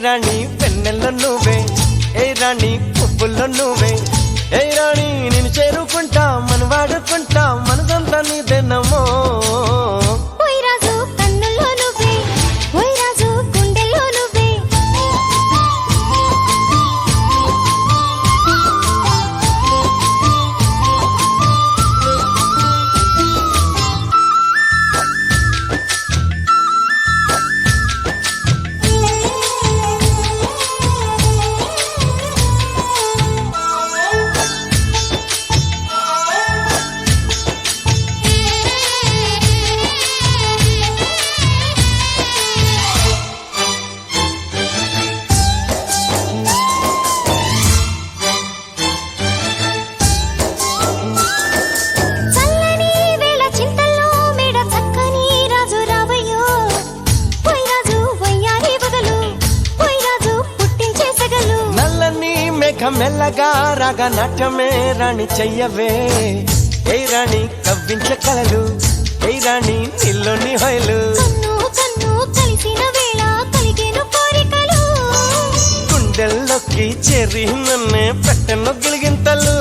రాణి వెన్నెల్లో నువ్వే ఏ రాణి పువ్వుల్లో నువ్వే ఏ రాణి నేను చేరుకుంటా మన వాడుకుంటా మనదంతా నీదేనమ్మో మెల్లగా రాగా నాట్యమే రాణి చెయ్యవే ఏ రాణి కవ్వించ కలలు ఏ రాణి నీలోని హొయలు గుండెల్లోకి చెరి నన్నే పెట్టను గిలిగింతలు